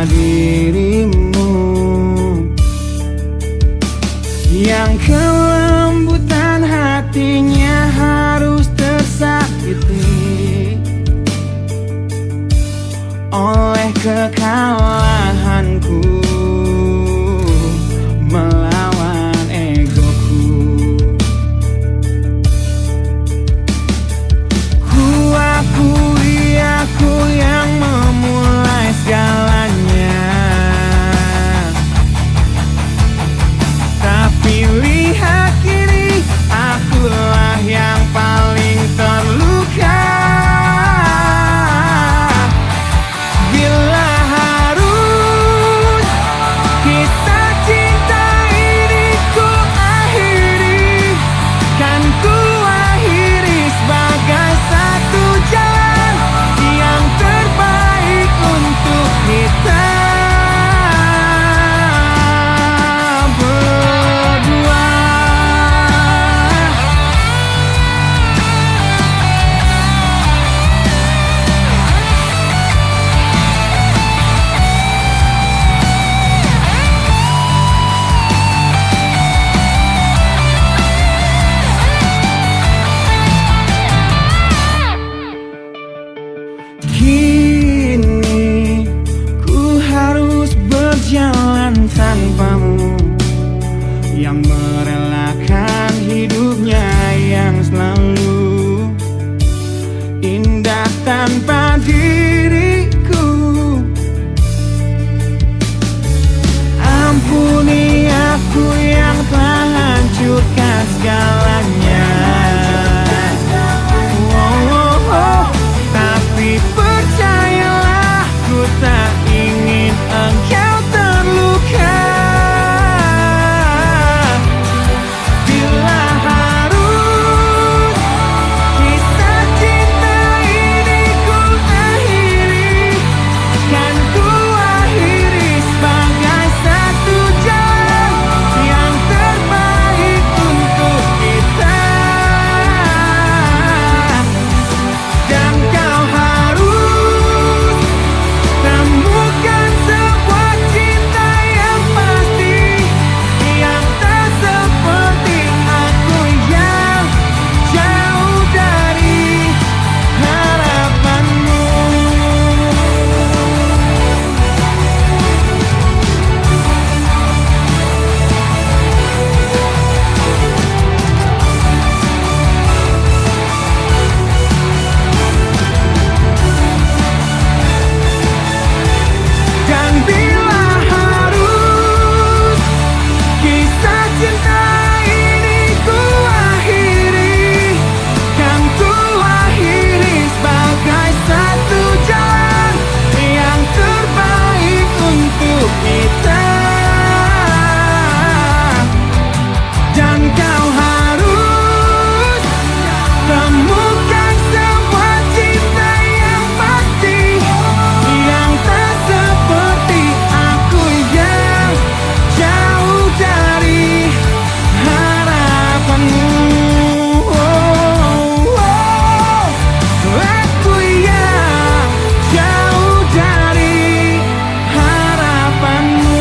dirimu yang kelembutan hatinya harus tersakiti oleh kekalahanku melawan egoku. Ku akui aku yang memulai segalanya, tapi lihat kini akulah yang paling terluka. Bila harus kisah cinta ini ku akhiri, kan ku akhiri sebagai satu jalan yang terbaik untuk kita berdua. Kini ku harus berjalan tanpamu, yang merelakan hidupnya yang selalu indah tanpa diriku. Ampuni aku yang telah hancurkan segalanya. Tapi percayalah, ku tak ingin engkau terluka. Bila harus kisah cinta ini ku akhiri, kan ku akhiri sebagai satu jalan yang terbaik untuk kita. Dan kau harus temukan sebuah cinta yang pasti, yang tak seperti aku yang jauh dari harapanmu. Dan bila harus kisah cinta ini ku akhiri, kan ku akhiri sebagai satu jalan yang terbaik untuk kita. Dan kau harus temukan sebuah cinta yang pasti, yang tak seperti aku yang jauh dari harapanmu. Aku yang jauh dari harapanmu.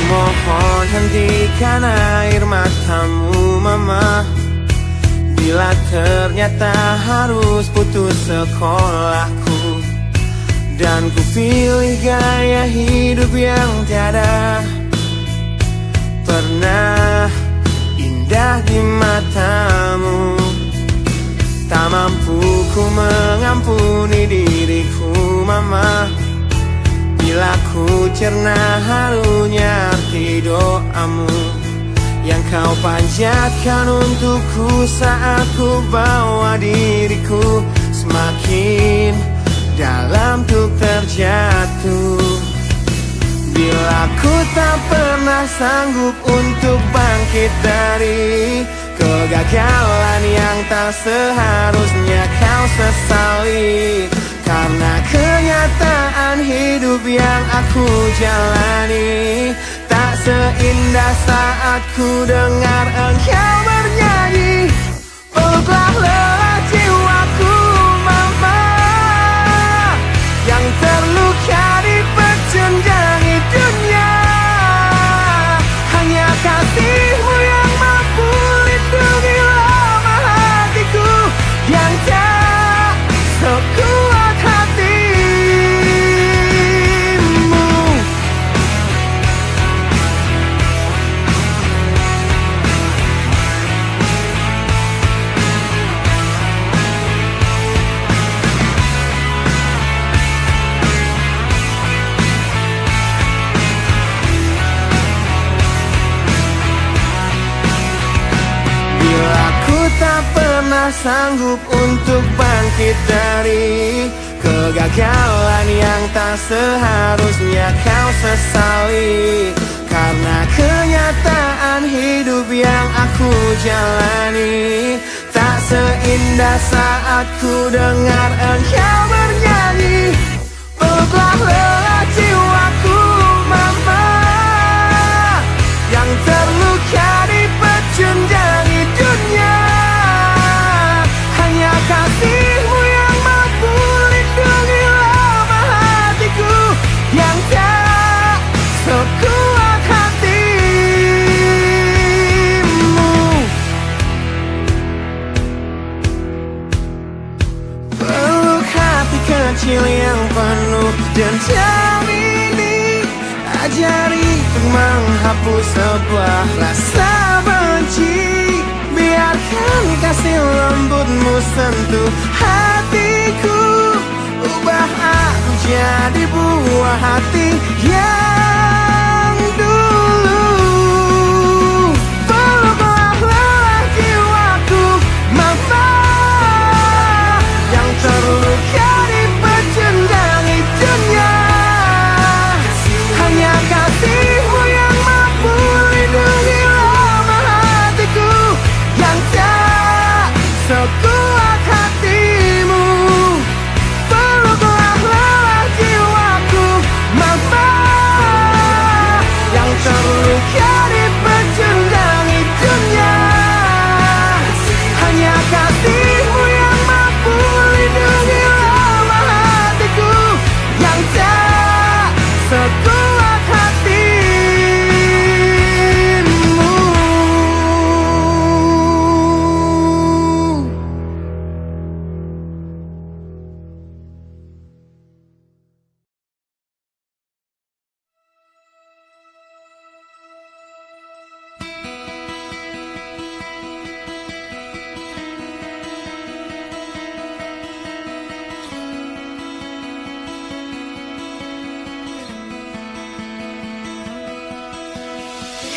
Mohon hentikan air matamu, Mama. bila ternyata harus putus sekolahku, dan ku pilih gaya hidup yang tiada pernah indah di matamu. Tak mampu ku mengampuni diriku mama, bila ku cerna harunya arti doamu yang kau panjatkan untukku saat ku bawa diriku semakin dalam untuk terjatuh. Bila ku tak pernah sanggup untuk bangkit dari kegagalan yang tak seharusnya kau sesali, karena kenyataan hidup yang aku jalani tak seindah saat ku dengar engkau bernyanyi. Peluklah lelah jiwaku mama, yang terluka di pecundangi dunia. Hanya kasihmu yang mampu lindungi lemah hatiku yang tak sekuat hatimu. Bila ku tak pernah sanggup untuk bangkit dari kegagalan yang tak seharusnya kau sesali, karena kenyataan hidup yang aku jalani tak seindah saat ku dengar engkau bernyanyi. Peluklah lelah jiwaku mama, yang terluka di pecundangi dunia. Hanya kasihmu yang mampu lindungi lemah hatiku yang tak sekuat hatimu. Peluk hati kecil yang penuh dendam ini, ajari untuk menghapus sebuah rasa benci. Biarkan kasih lembutmu sentuh hatiku, ubah aku jadi buah hati yang dulu. Peluklah lelah jiwaku mama, yang terluka di pecundangi dunia. Hanya kasihmu yang mampu lindungi lemah hatiku yang tak sekuat hatimu. Peluklah lelah jiwaku mama, yang terluka di pecundangi dunia. Hanya kasihmu yang mampu lindungi lemah hatiku yang tak sekuat hatimu.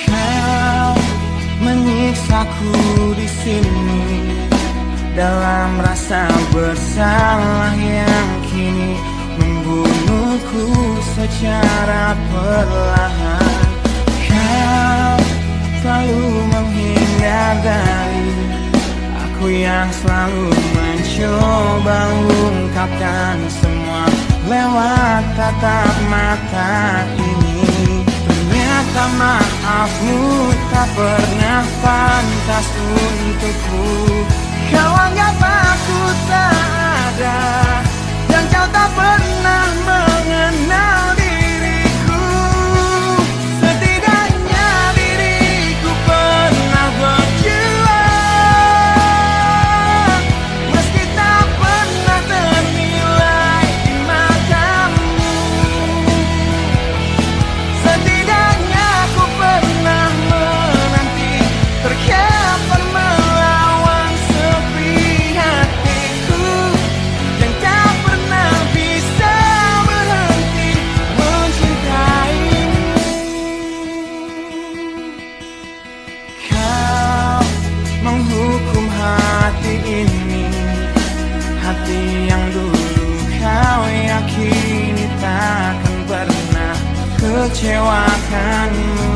Kau menyiksaku di sini dalam rasa bersalah yang kini membunuhku secara perlahan. Kau selalu menghindar dari aku yang selalu mencoba ungkapkan semua lewat tatap mata ini. Ternyata maafmu tak pernah pantas untukku. Kau anggap aku tak ada, dan kau tak pernah mengenal diriku. Setidaknya diriku pernah berjuang. mengecewakanmu.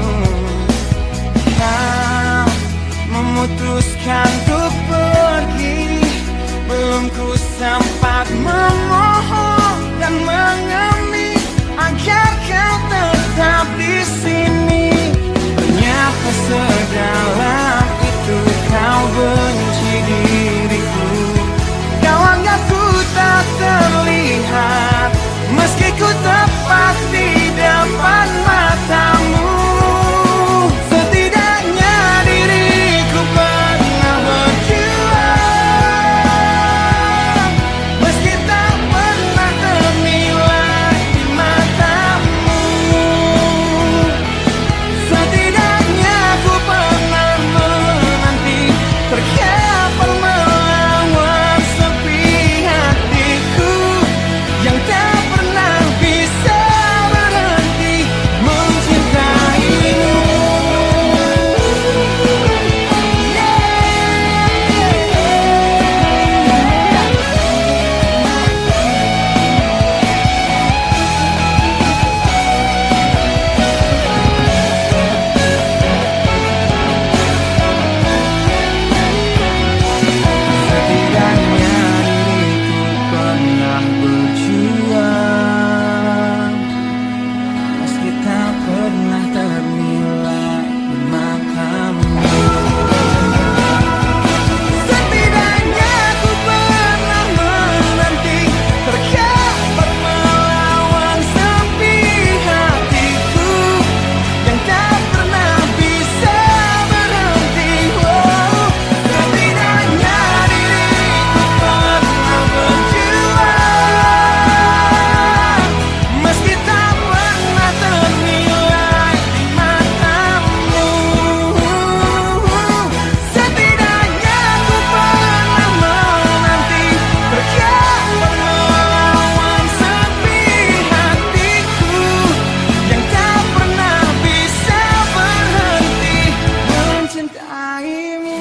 Kau memutuskan untuk pergi, belum ku sempat memohon dan mengemis agar kau tetap di sini. Ternyata sedalam itu kau benci diriku. Kau anggap ku tak terlihat, meski ku tepat di depan matamu. Setidaknya diriku pernah berjuang, meski tak pernah ternilai di matamu. Setidaknya ku pernah menanti, terkapar melawan sepi hatiku yang tak pernah bisa berhenti mencintaimu. Setidaknya diriku pernah berjuang, meski tak pernah ternilai di matamu. Setidaknya ku pernah menanti, terkapar melawan sepi hatiku yang tak pernah bisa berhenti. Setidaknya diriku pernah berjuang, meski tak pernah ternilai di matamu. Setidaknya ku pernah menanti, terkapar melawan sepi hatiku yang tak pernah bisa berhenti mencintaimu.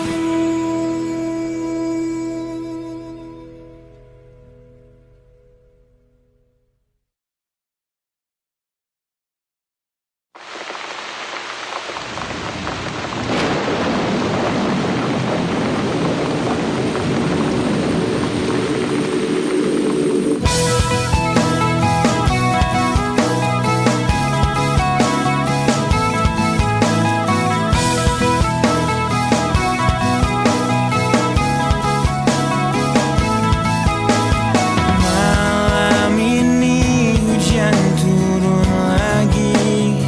Malam ini hujan turun lagi,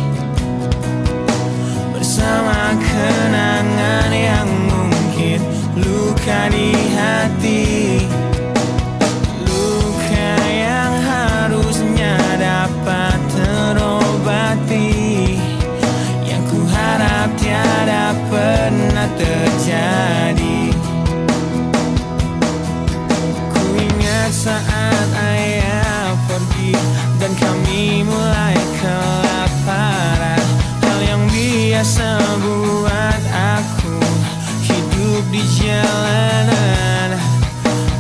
bersama kenangan yang mungkin luka di hati. Luka yang harusnya dapat terobati, yang ku harap tiada pernah terjadi. Ku ingat saat ayah pergi dan kami mulai kelaparan, hal yang biasa buat aku hidup di jalanan.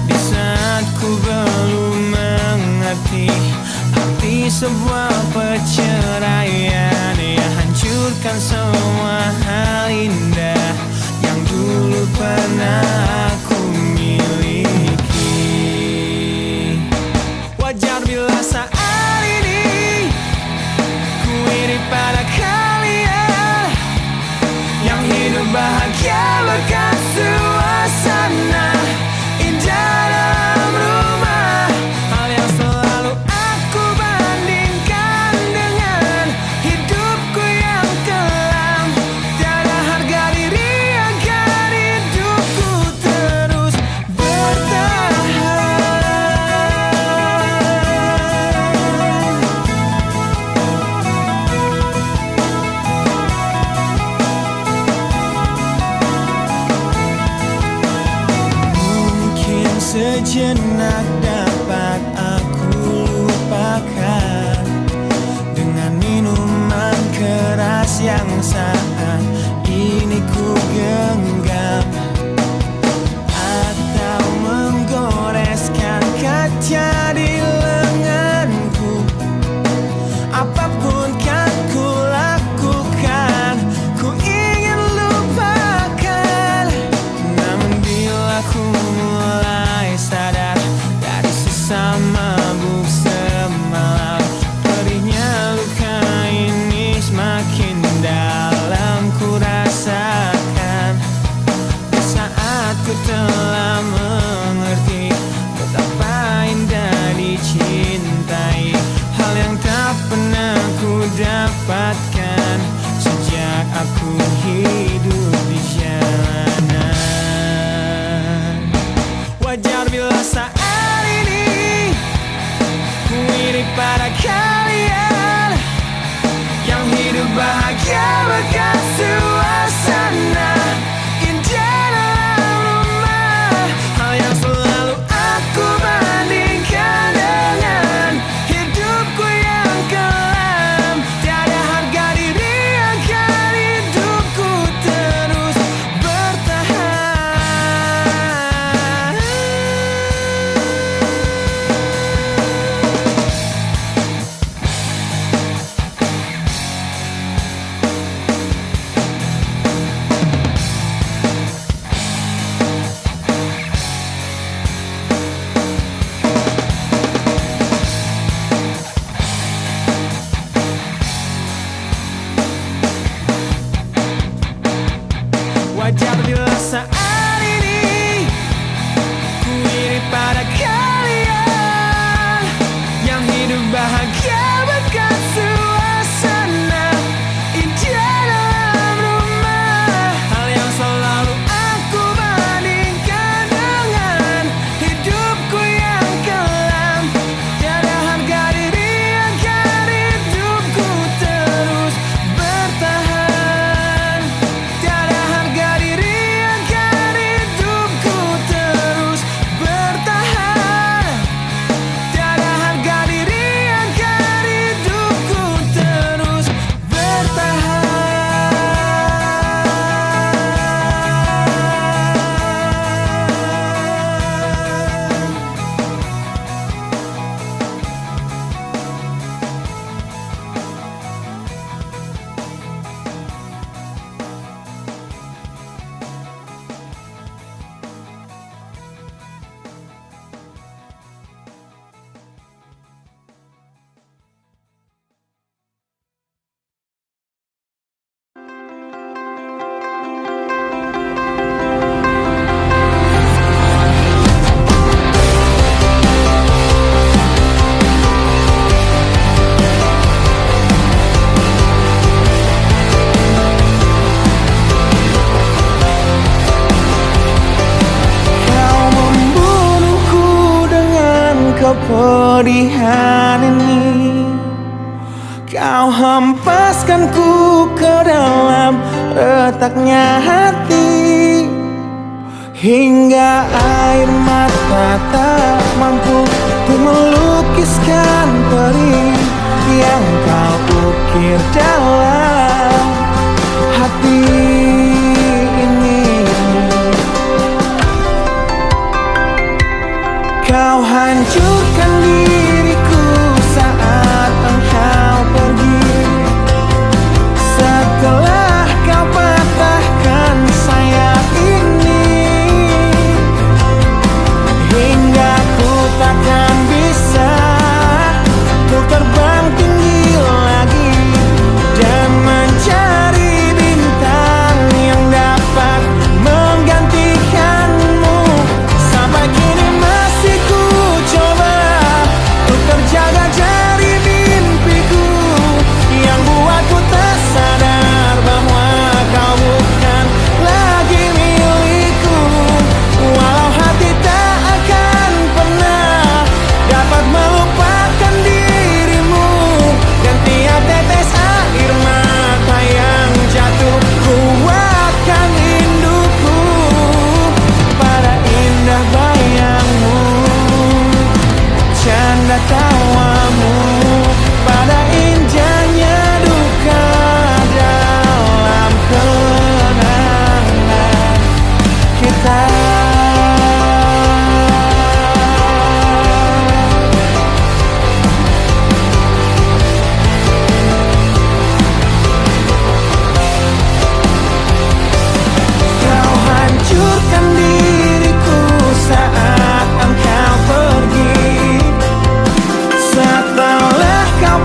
Di saat ku belum mengerti arti sebuah perceraian yang hancurkan semua hal indah yang dulu pernah aku miliki. Wajar bila saat ini ku iri pada kalian yang hidup bahagia berkat suasana indah dalam rumah. Hal yang selalu aku bandingkan dengan hidupku yang kelam. Tiada harga diri agar hidupku terus bertahan. Mungkin sejenak dapat aku lupakan dengan minuman keras yang saat ini ku genggam, atau menggoreskan kaca di lenganku. Apapun kan ku kepedihan ini. Kau hempaskanku ke dalam retaknya hati, hingga air mata tak mampu untuk melukiskan perih yang kau ukir dalam hati ini. Kau hancurkan diriku saat engkau pergi, setelah kau patahkan sayap ini, hingga ku takkan bisa untuk terbang tinggi lagi dan mencari bintang yang dapat menggantikanmu. Sampai kini masih ku coba untuk terjaga dari mimpiku yang buatku tak sadar bahwa kau bukan lagi milikku. Walau hati tak akan pernah dapat melupakan dirimu, dan tiap tetes air mata yang jatuh kuatkan rinduku pada indah bayangmu, canda tawamu, pada indahnya duka dalam kenangan kita. Kau hancurkan diriku saat engkau pergi, setelah kau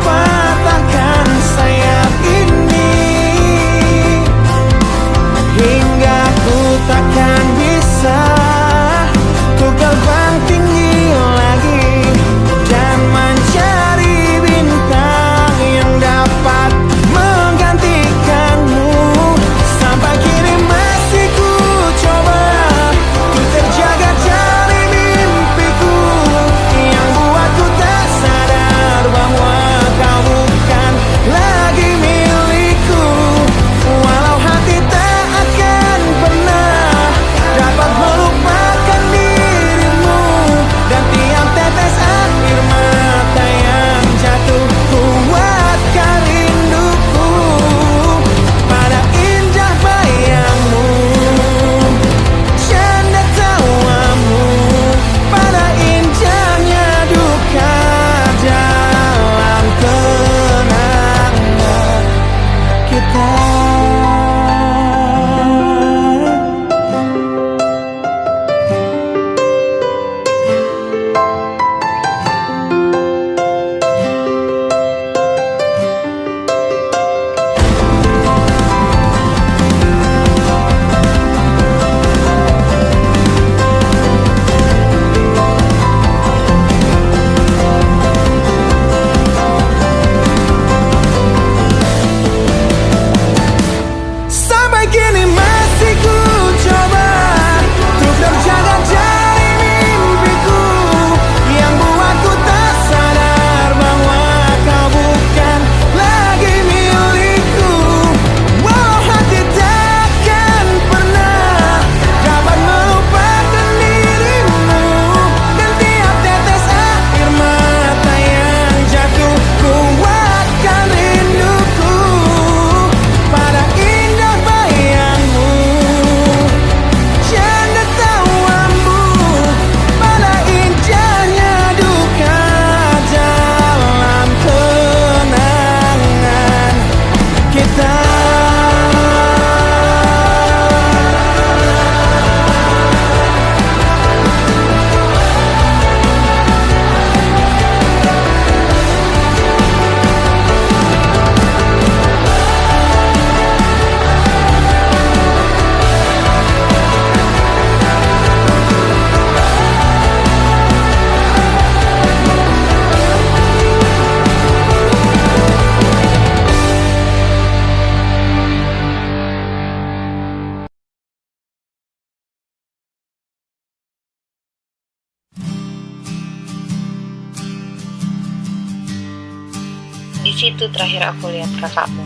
Di situ terakhir aku lihat kakakmu.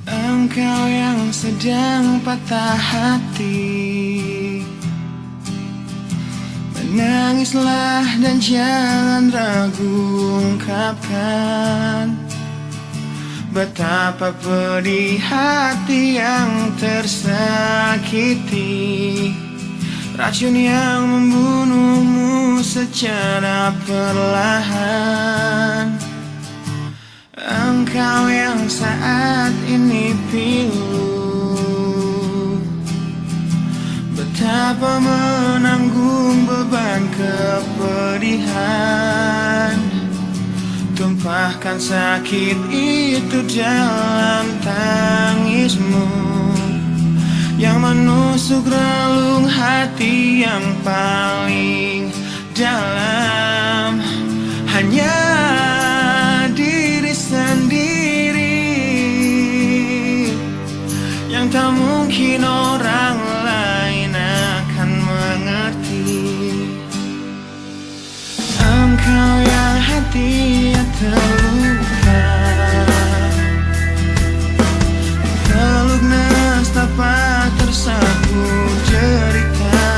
Engkau yang sedang patah hati, menangislah dan jangan ragu ungkapkan betapa pedih hati yang tersakiti, racun yang membunuhmu secara perlahan. Engkau yang saat ini pilu, betapa menanggung beban kepedihan, tumpahkan sakit itu dalam tangismu yang menusuk relung hati yang paling dalam. Hanya diri sendiri yang tak mungkin orang lain akan mengerti. Engkau yang hatinya terluka, peluk nestapa tersapu derita,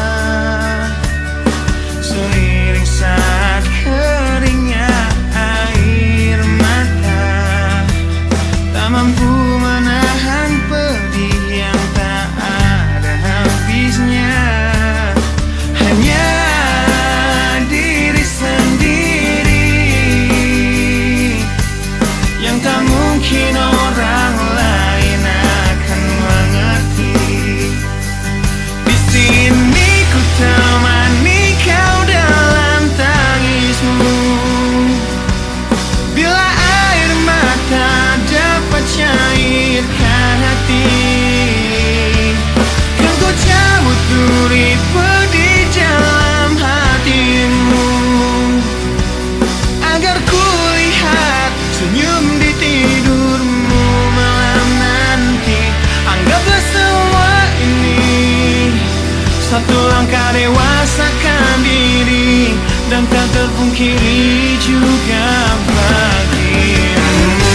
seiring saat keringnya air mata, tak mampu menahan pedih yang tak ada habisnya. Hanya diri sendiri yang tak mungkin orang lain akan mengerti. Di sini ku temani kau dalam tangismu, bila air mata dapat cairkan hati, kan ku cabut duri pedih dalam hatimu, agar ku lihat senyum di tidurmu malam nanti. Anggaplah semua ini satu langkah dewasakan diri, dan tak terpungkiri juga bagimu.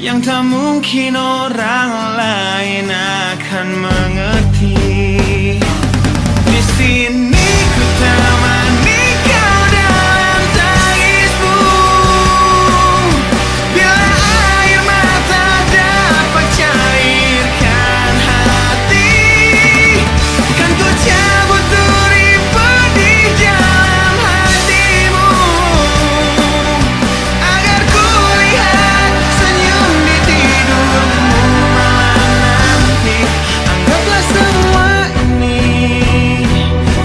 Yang tak mungkin orang lain akan mengerti. Di sini ku temani kau dalam tangismu, bila air mata dapat cairkan hati, kan ku cabut duri pedih dalam hatimu, agar ku lihat senyum di tidurmu malam nanti. Anggaplah semua ini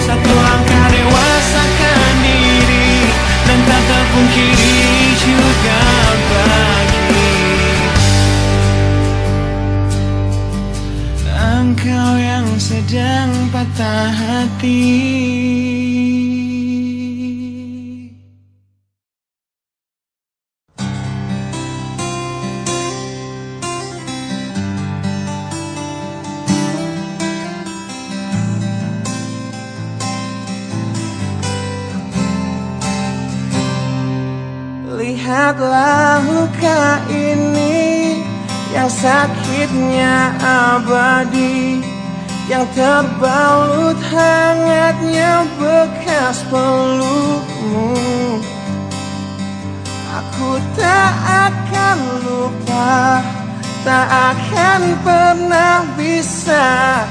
satu langkah dewasakan diri, dan tak terpungkiri juga bagi engkau yang sedang patah hati. Lihatlah luka ini yang sakitnya abadi, yang terbalut hangatnya bekas pelukmu. Aku tak akan lupa, tak akan pernah bisa,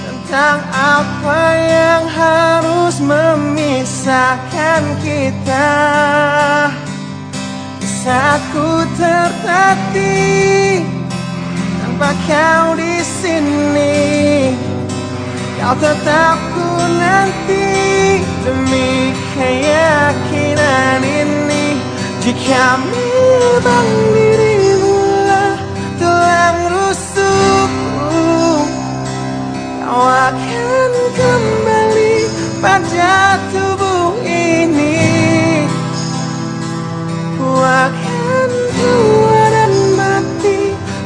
tentang apa yang harus memisahkan kita. Saat ku tertatih tanpa kau di sini, kau tetap ku nanti demi keyakinan ini. Jika memang dirimu lah tulang rusukku, kau akan kembali pada tubuh ini. Ku akan keluar dan mati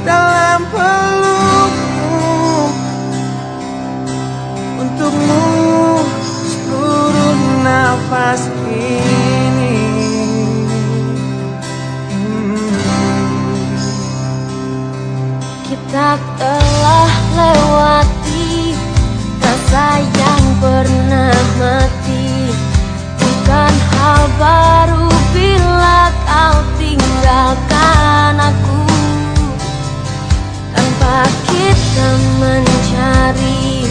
dalam pelukmu. Untukmu seluruh nafas ini. Kita telah lewati rasa yang pernah mati. Bukan hal baru bila kau tinggalkan aku, tanpa kita mencari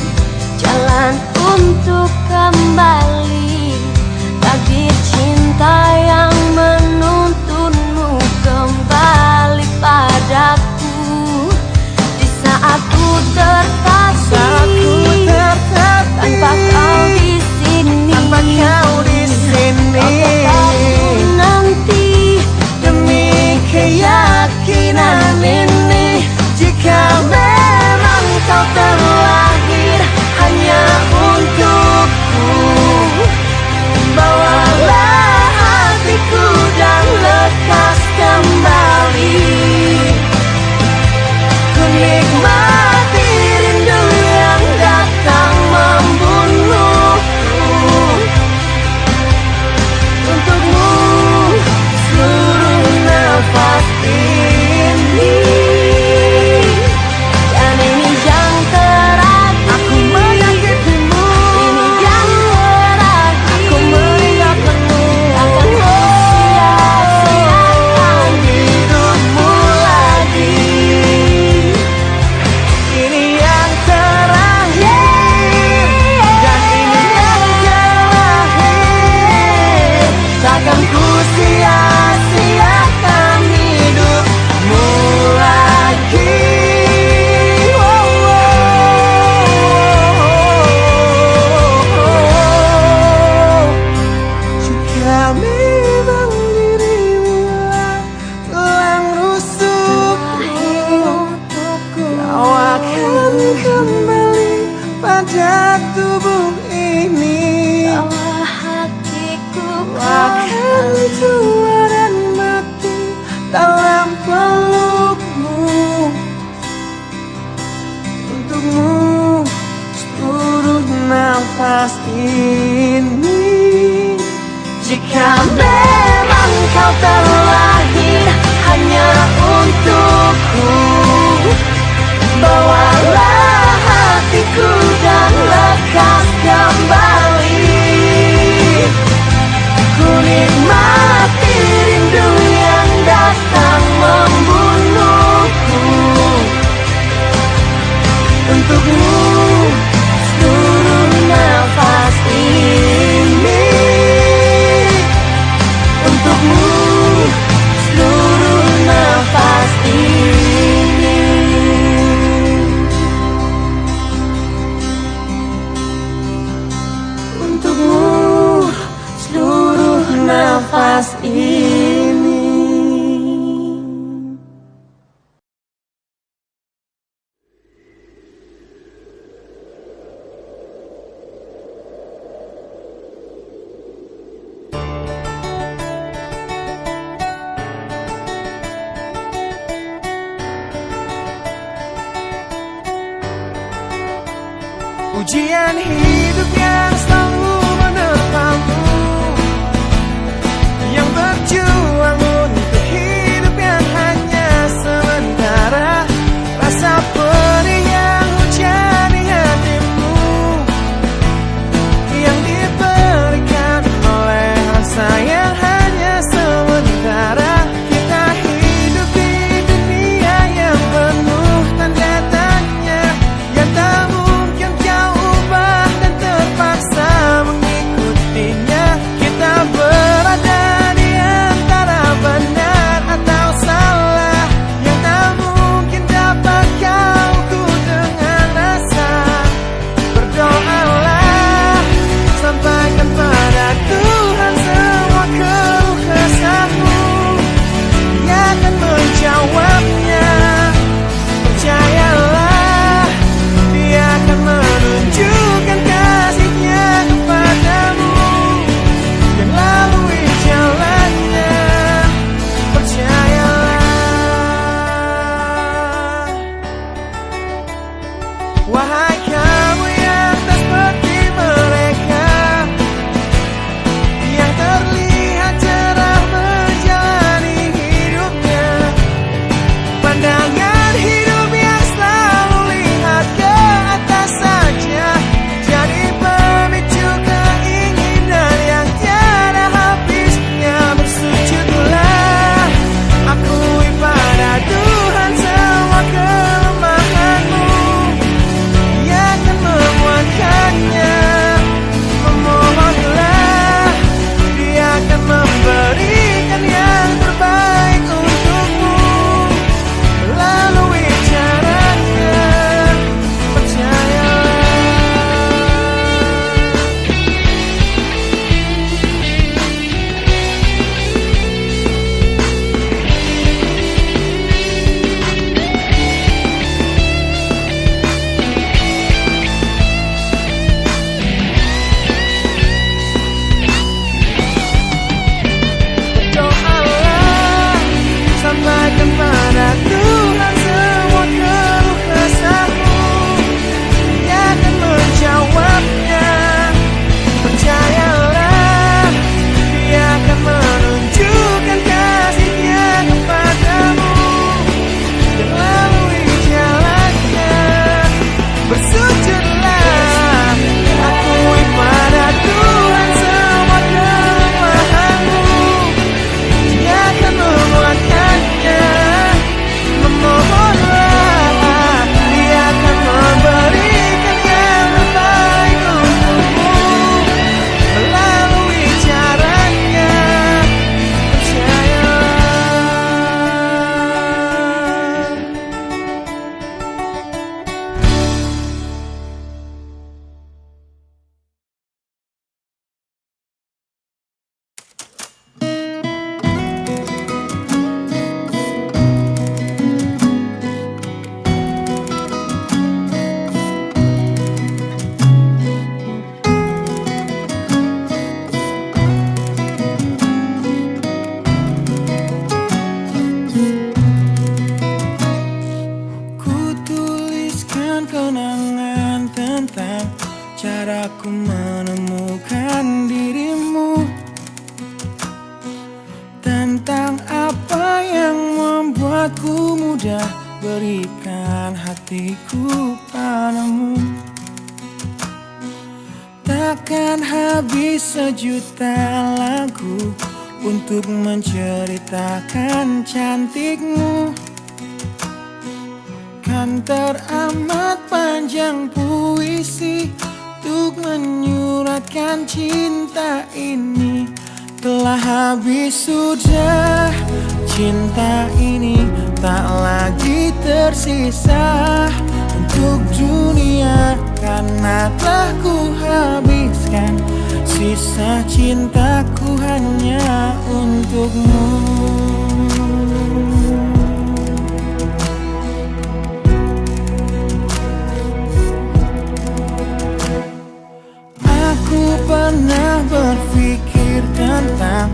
jalan untuk kembali. Takdir cinta yang menuntunmu kembali padaku. Di saat ku tertatih, tanpa kau di sini, Tanpa kau di sini, kau tetap ku nanti demi keyakinan ini. Jika memang kau terlahir hanya untukku, bawalah hatiku dan lekas kembali. Ku nikmati rindu yang datang membunuhku. Untukmu seluruh nafas ini. dan ini yang terakhir. Aku menyakitimu, Ini yang terakhir. aku meninggalkanmu. Takkan ku sia-siakan Hidupmu lagi. Ini yang terakhir, dan ini yang terakhir. Takkan ku sia-siakan hidupmu lagi. Oh, oh, oh, oh. Jika memang dirimulah tulang rusukku, kau akan kembali pada tubuh ini. Bawa hatiku Ku akan tua dan mati dalam pelukmu. Untukmu seluruh nafas ini. Jika memang kau terlahir hanya untukku, bawalah hatiku dan lekas kembali. Ku nikmati rindu yang datang membunuhku. Untukmu seluruh nafas ini. Untukmu seluruh nafas ini. Untukmu seluruh nafas ini. Ujian hidup yang selalu menerpamu, yang berjuang untuk hidup yang hanya sementara. Rasa perih yang hujan di hatimu, yang diberikan oleh rasa yang hanya sementara. Kita hidup di dunia yang penuh tanda tanya, yang tak mungkin kau ubah dan terpaksa. Wahai kamu yang tak seperti mereka, yang terlihat cerah menjalani hidupnya. Pandangan hidup yang selalu lihat ke atas saja, jadi pemicu keinginan yang tiada habisnya. Bersujudlah, akui pada Tuhan semua kelemahanmu, Dia akan menguatkannya. Memohonlah, Dia akan memberikan yang terbaik untukmu melalui caranya. Percayalah. Doalah, sampaikan pada Tuhan semua keluh kesahmu, Dia akan menjawabnya. Percayalah, Dia akan menunjukkan kasih-Nya kepadamu melalui jalannya. Bersujudlah, akui pada Tuhan semua kelemahanmu, Dia akan menguatkannya. Memohonlah, Dia akan memberikan yang terbaik untukmu melalui caranya. Percayalah. Ku tuliskan kenangan tentang caraku menemukan dirimu, tentang apa yang membuatku mudah berikan hatiku padamu. Takkan habis sejuta lagu untuk menceritakan cantikmu. Kan teramat panjang puisi untuk menyuratkan cinta ini. Telah habis sudah cinta ini, tak lagi tersisa untuk dunia, karena telah ku habiskan sisa cintaku hanya untukmu. Aku pernah berpikir tentang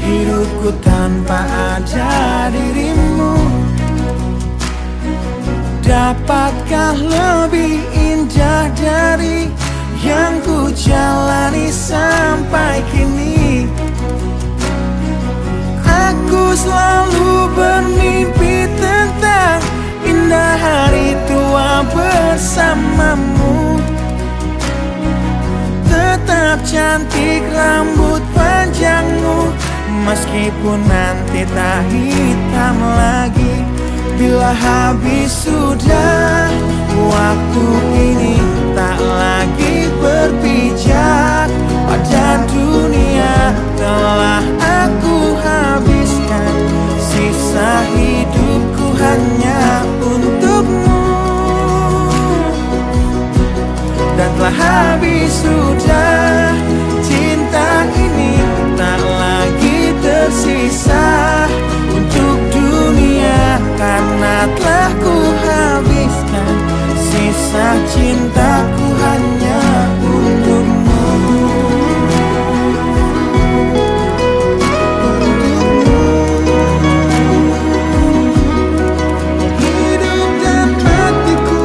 hidupku tanpa ada dirimu. Dapatkah lebih indah dari yang ku jalani sampai kini? Aku selalu bermimpi tentang indah hari tua bersamamu. Tetap cantik rambut panjangmu, meskipun nanti tak hitam lagi. Bila habis sudah waktu ini, tak lagi berpijak pada dunia. Telah aku habiskan sisa hidupku hanya untukmu. Dan telah habis sudah cinta ini, tak lagi tersisa untuk dunia, karena telah ku habiskan sisa cintaku hanya untukmu. Hidup dan matiku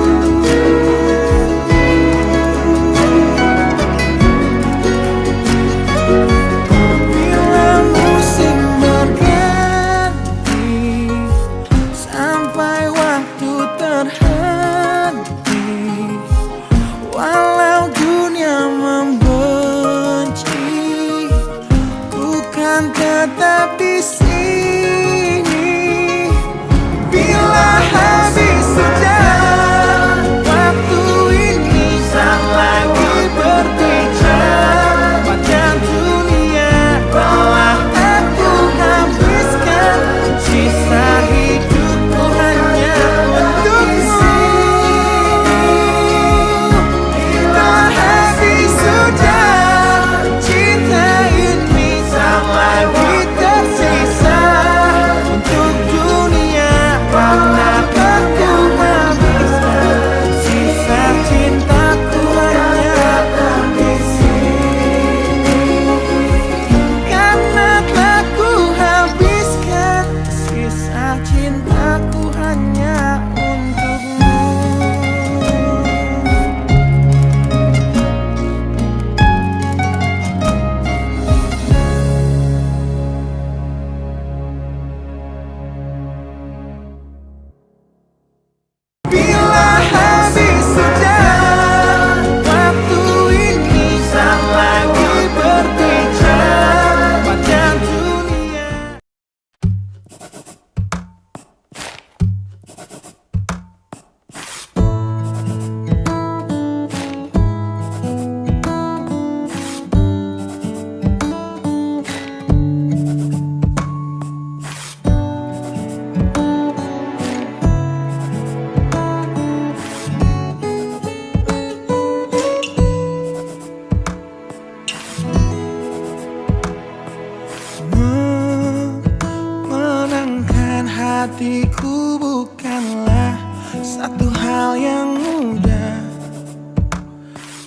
satu hal yang mudah.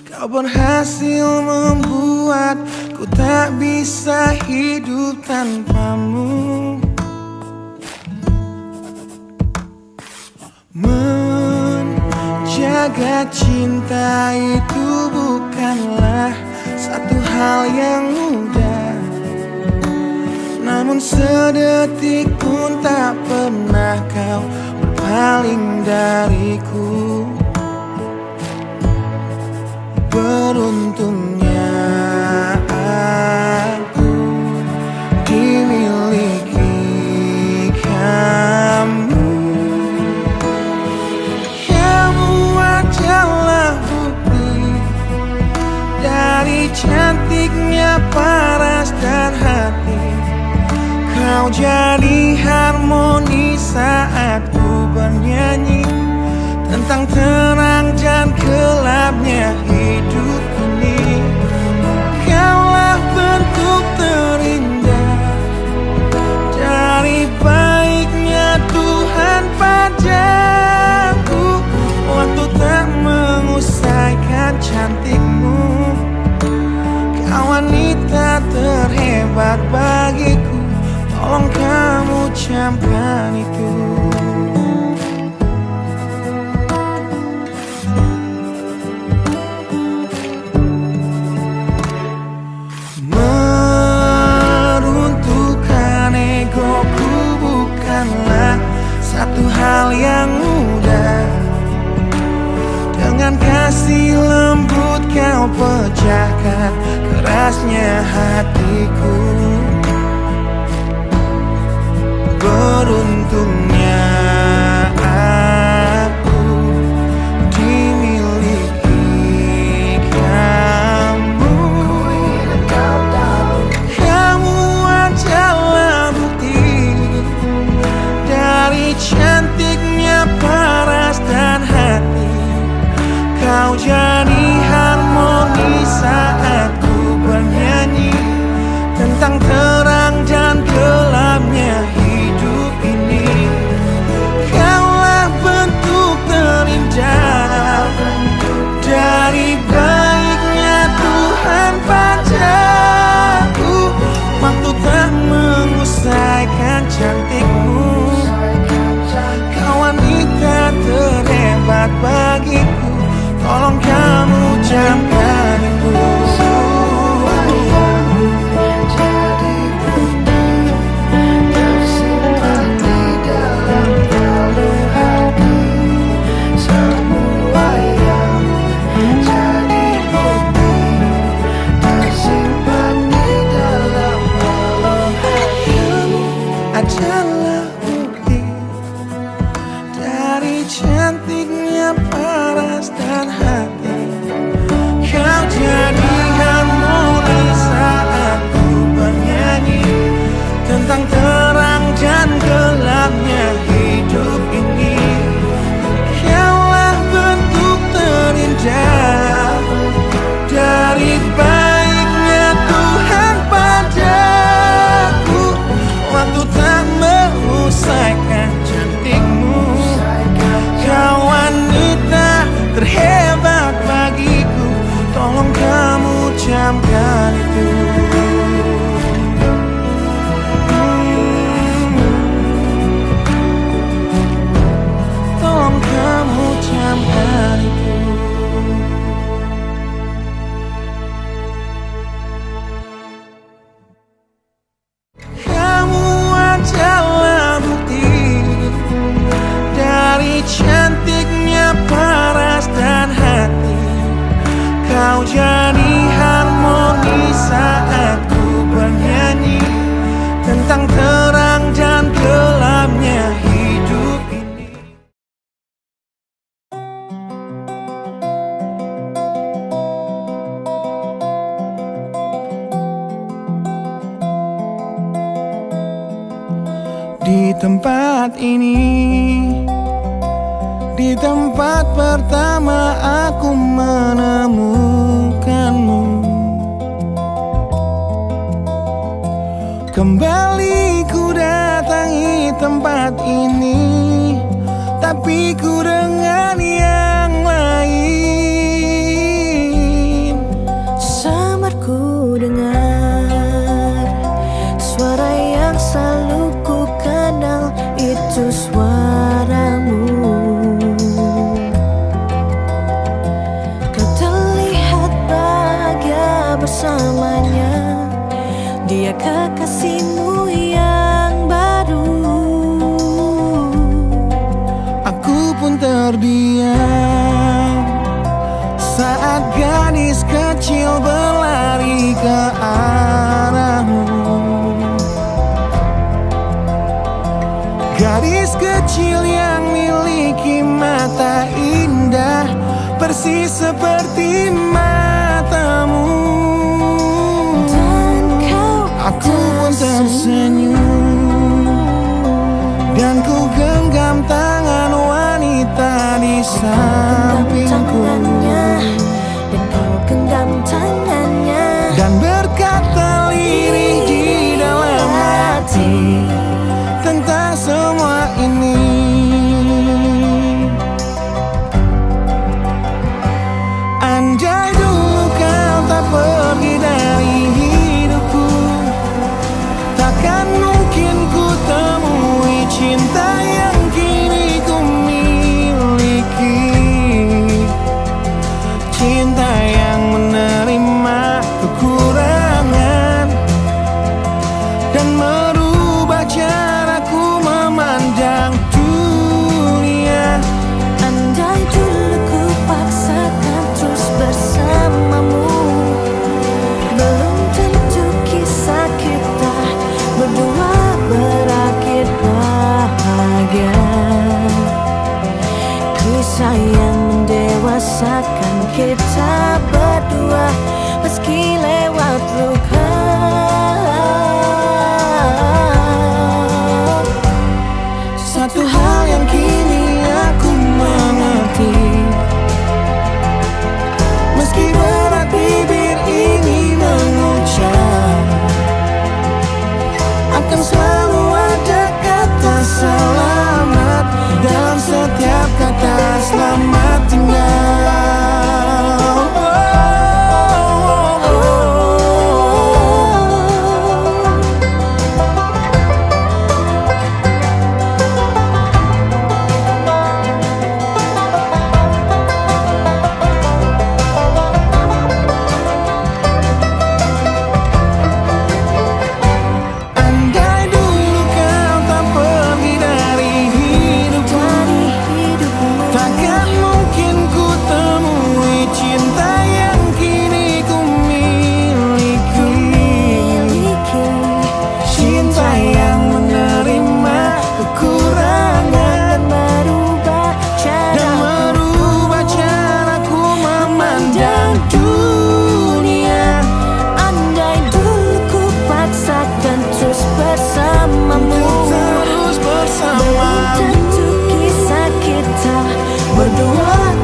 Kau berhasil membuatku tak bisa hidup tanpamu. Menjaga cinta itu bukanlah satu hal yang mudah, namun sedetik pun tak pernah kau berpaling dariku. Beruntungnya aku dimiliki kamu. Kamu adalah bukti dari cantiknya paras dan hati. Kau jadi harmoni saat ku bernyanyi tentang terang dan gelapnya hidup ini. Kaulah bentuk terindah dari baiknya Tuhan padaku. Waktu tak mengusaikan cantikmu. Kau wanita terhebat bagiku. Tolong kamu camkan itu. Meruntuhkan egoku bukanlah satu hal yang mudah. Dengan kasih lembut kau pecahkan kerasnya hatiku. Beruntungnya aku dimiliki kamu. Kamu adalah bukti dari cantiknya paras dan hati. Kau jadi harmoni saat ku bernyanyi tentang terang dan gelapnya hidup ini. Kaulah bentuk terindah dari baiknya Tuhan padaku. Waktu tak mengusaikan cantikmu. Kau wanita terhebat bagiku. Tolong kamu camkan itu. Adalah bukti dari cantiknya paras dan hati. Kau jadi harmoni saat ku bernyanyi tentang terang dan gelapnya hidup ini. Kaulah bentuk terindah dari baiknya Tuhan padaku. Waktu tak mengusaikan cantikmu. Kau wanita terhebat bagiku. Tolong kamu camkan itu. Tolong kamu camkan itu. Kamu adalah bukti dari cantiknya paras dan hati. Kau jadi harmoni saat ku bernyanyi tentang terang dan gelapnya hidup ini. Di tempat ini, di tempat pertama aku menemukanmu. Kembali ku datangi tempat ini, tapi ku dengar sayang saat gadis kecil berlari ke arahmu. Gadis kecil yang miliki mata indah persis seperti matamu. Aku pun tersenyum dan ku genggam tangan wanita di sampingku. Dan kau genggam tangannya dan berkata lirih di dalam hati tentang semua ini. Andai dulu kau tak pergi dari hidupku, takkan mungkin ku temui cinta yang kini ku miliki. Cinta yang menerima kekurangan dan merubah caraku memandang dunia. Andai dulu ku paksakan terus bersamamu, belum tentu kisah kita berdua berakhir bahagia. Kisah yang mendewasakan kita berdua meski lewat luka. Satu hal yang kini aku mengerti, meski berat bibir ini mengucap, akan selalu ada kata selamat dalam setiap kata selamat tinggal.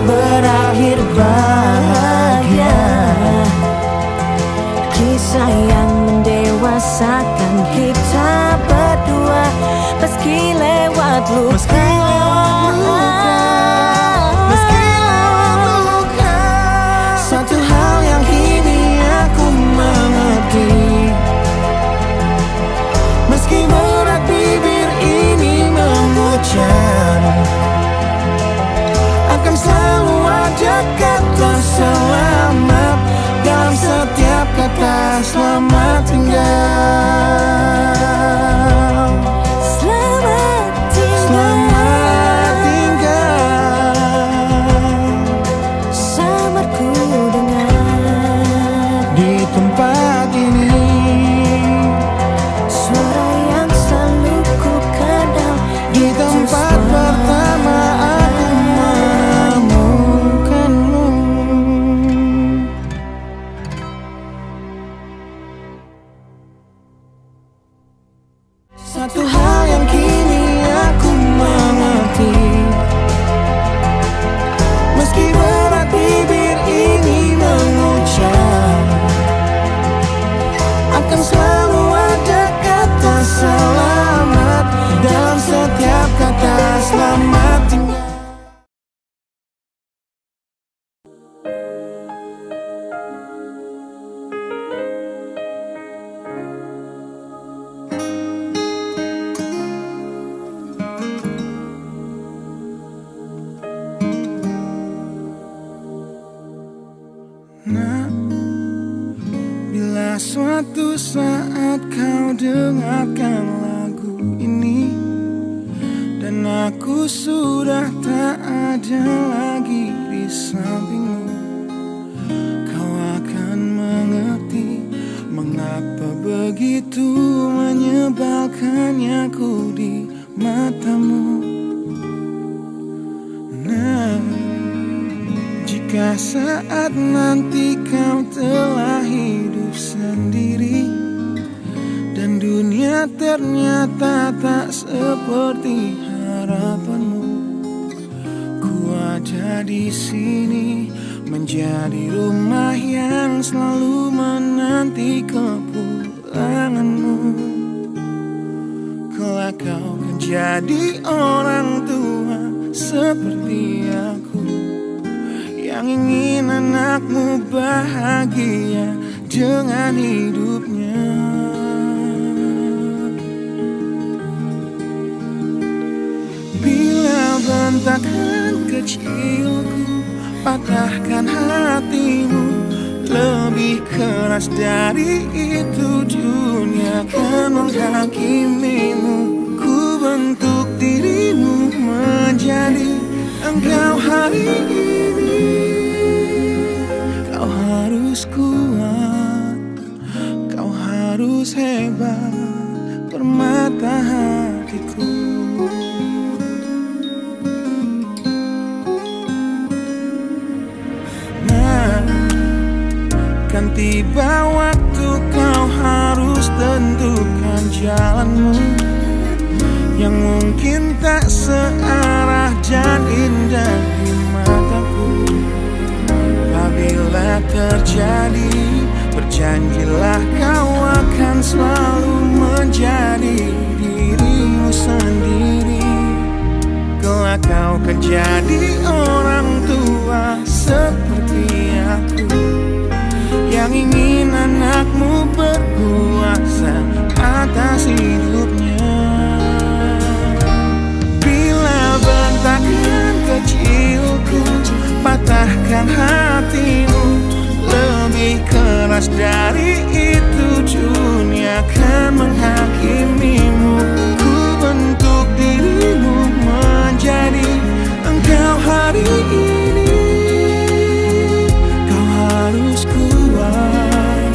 Berakhir bahagia. Kisah yang mendewasakan kita berdua meski lewat luka. Satu hal yang kini aku mengerti, meski berat bibir ini mengucap, akan selalu ada kata selamat dalam setiap kata selamat tinggal. Selamat tinggal. Selamat tinggal. Samarku dengar di tempat ini suara yang selalu ku kenal. di tempat pertama aku menemukanmu. Satu hal yang kini aku mengerti, meski berat bibir ini mengucap, akan selalu ada kata selamat dalam setiap kata selamat tinggal. Nah, bila suatu saat kau dengarkan lagu ini dan aku sudah tak ada lagi di sampingmu, kau akan mengerti mengapa begitu menyebalkannya aku di matamu. Nah, jika saat nanti kau telah hidup sendiri dan dunia ternyata tak seperti harapanmu, ku ada di sini menjadi rumah yang selalu menanti kepulanganmu. Kelak kau kan jadi orang tua seperti aku, yang ingin anakmu bahagia dengan hidupnya. Bila bentakan kecilku patahkan hatimu, lebih keras dari itu dunia akan menghakimimu. Ku bentuk dirimu menjadi engkau hari ini. Kau harus kuat, kau harus hebat, permata hatiku. Kan tiba waktu kau harus tentukan jalanmu, yang mungkin tak searah dan indah di mataku. Apabila terjadi, berjanjilah kau akan selalu menjadi dirimu sendiri. Kelak kau kan jadi orang tua seperti aku, yang ingin anakmu berkuasa atas hidupnya. Bila bentakan kecilku patahkan hatimu, lebih keras dari itu dunia akan menghakimimu. Ku bentuk dirimu menjadi engkau hari ini. Kau harus kuat,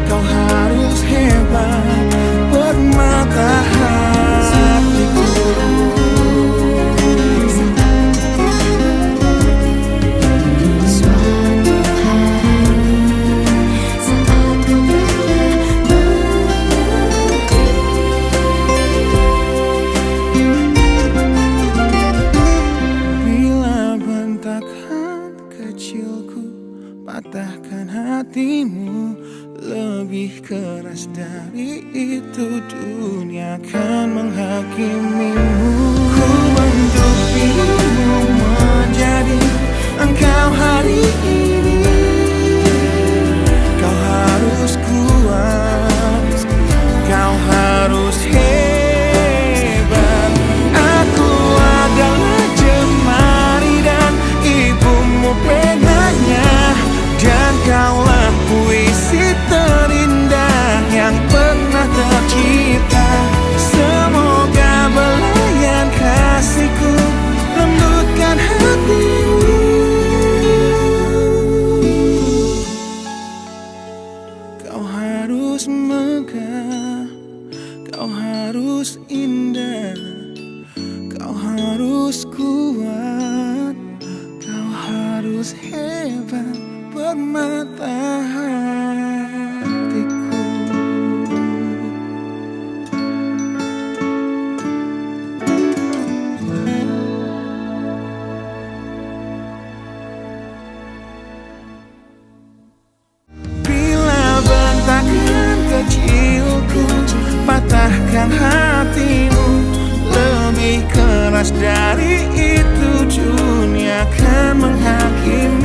kau harus hebat, permata hatiku. Suatu hari saat ku mengerti, bila bentakan kecilku patahkan hatimu, lebih keras dari itu dunia akan menghakimimu. Ku bentuk dirimu menjadi engkau hari ini. Kau harus kuat, kau harus hebat. Aku adalah jemari dan ibumu penanya, dan kaulah puisi terindah yang pernah tercipta. Semoga belayan kasihku lembutkan hatimu. Kau harus megah, kau harus indah, kau harus kuat, kau harus hebat, permata hatiku. Bila bentakan kecilku patahkan hatimu, lebih keras dari itu dunia akan menghakimi.